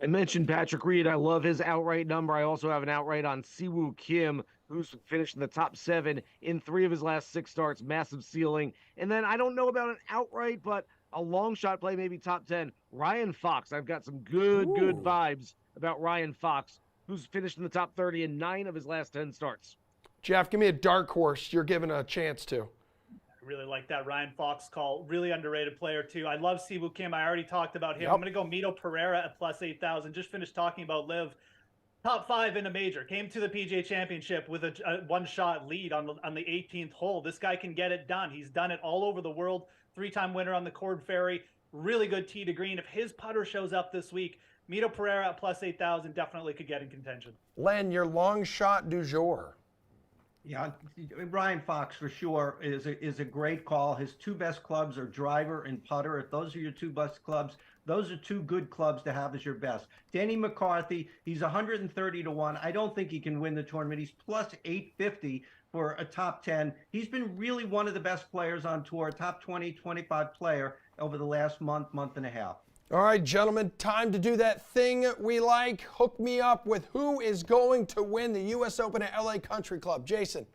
Speaker 7: I mentioned Patrick Reed. I love his outright number. I also have an outright on Siwoo Kim, who's finished in the top 7 in 3 of his last 6 starts. Massive ceiling. And then I don't know about an outright, but a long shot play, maybe top 10. Ryan Fox. I've got some good vibes about Ryan Fox, who's finished in the top 30 in 9 of his last 10 starts.
Speaker 1: Jeff, give me a dark horse you're giving a chance to.
Speaker 3: I really like that Ryan Fox call. Really underrated player, too. I love Siwoo Kim. I already talked about him.
Speaker 1: Yep.
Speaker 3: I'm going to go Mito Pereira at plus 8,000. Just finished talking about Liv. Top 5 in a major. Came to the PGA Championship with a one-shot lead on the 18th hole. This guy can get it done. He's done it all over the world. 3-time winner on the Cord Ferry. Really good tee to green. If his putter shows up this week, Mito Pereira at plus 8,000 definitely could get in contention.
Speaker 1: Len, your long shot du jour.
Speaker 2: Yeah, Ryan Fox for sure is a great call. His 2 best clubs are driver and putter. If those are your 2 best clubs, those are 2 good clubs to have as your best. Danny McCarthy, he's 130-1. I don't think he can win the tournament. He's plus 850 for a top 10. He's been really one of the best players on tour, top 20, 25 player over the last month and a half.
Speaker 1: All right, gentlemen, time to do that thing we like. Hook me up with who is going to win the U.S. Open at LA Country Club. Jason.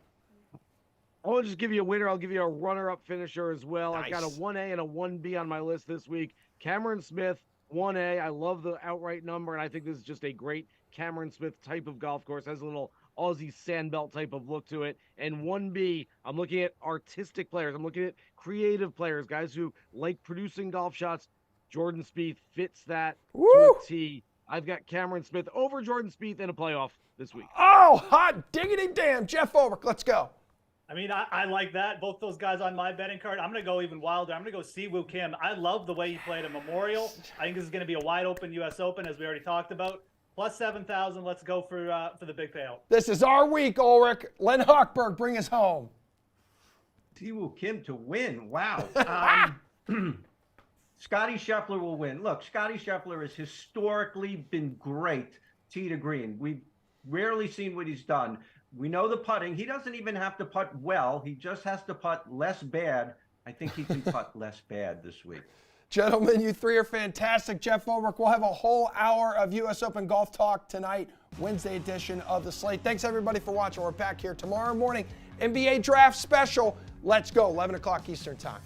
Speaker 7: I'll just give you a winner. I'll give you a runner-up finisher as well.
Speaker 1: Nice.
Speaker 7: I've got a 1A and a 1B on my list this week. Cameron Smith, 1A. I love the outright number, and I think this is just a great Cameron Smith type of golf course. Has a little Aussie sandbelt type of look to it. And 1B, I'm looking at artistic players. I'm looking at creative players, guys who like producing golf shots. Jordan Spieth fits that to a T. I've got Cameron Smith over Jordan Spieth in a playoff this week.
Speaker 1: Oh, hot diggity damn. Jeff Ulrich, let's go.
Speaker 3: I mean, I like that. Both those guys on my betting card. I'm going to go even wilder. I'm going to go Siwoo Kim. I love the way he played at Memorial. I think this is going to be a wide open U.S. Open, as we already talked about. Plus 7,000. Let's go for the big payout.
Speaker 1: This is our week, Ulrich. Len Hochberg, bring us home.
Speaker 2: Siwoo Kim to win. Wow. Scotty Scheffler will win. Look, Scotty Scheffler has historically been great tee to green. We've rarely seen what he's done. We know the putting. He doesn't even have to putt well. He just has to putt less bad. I think he can putt less bad this week.
Speaker 1: Gentlemen, you three are fantastic. Jeff Ulrich, we'll have a whole hour of U.S. Open golf talk tonight, Wednesday edition of the slate. Thanks, everybody, for watching. We're back here tomorrow morning. NBA Draft Special. Let's go, 11 o'clock Eastern Time.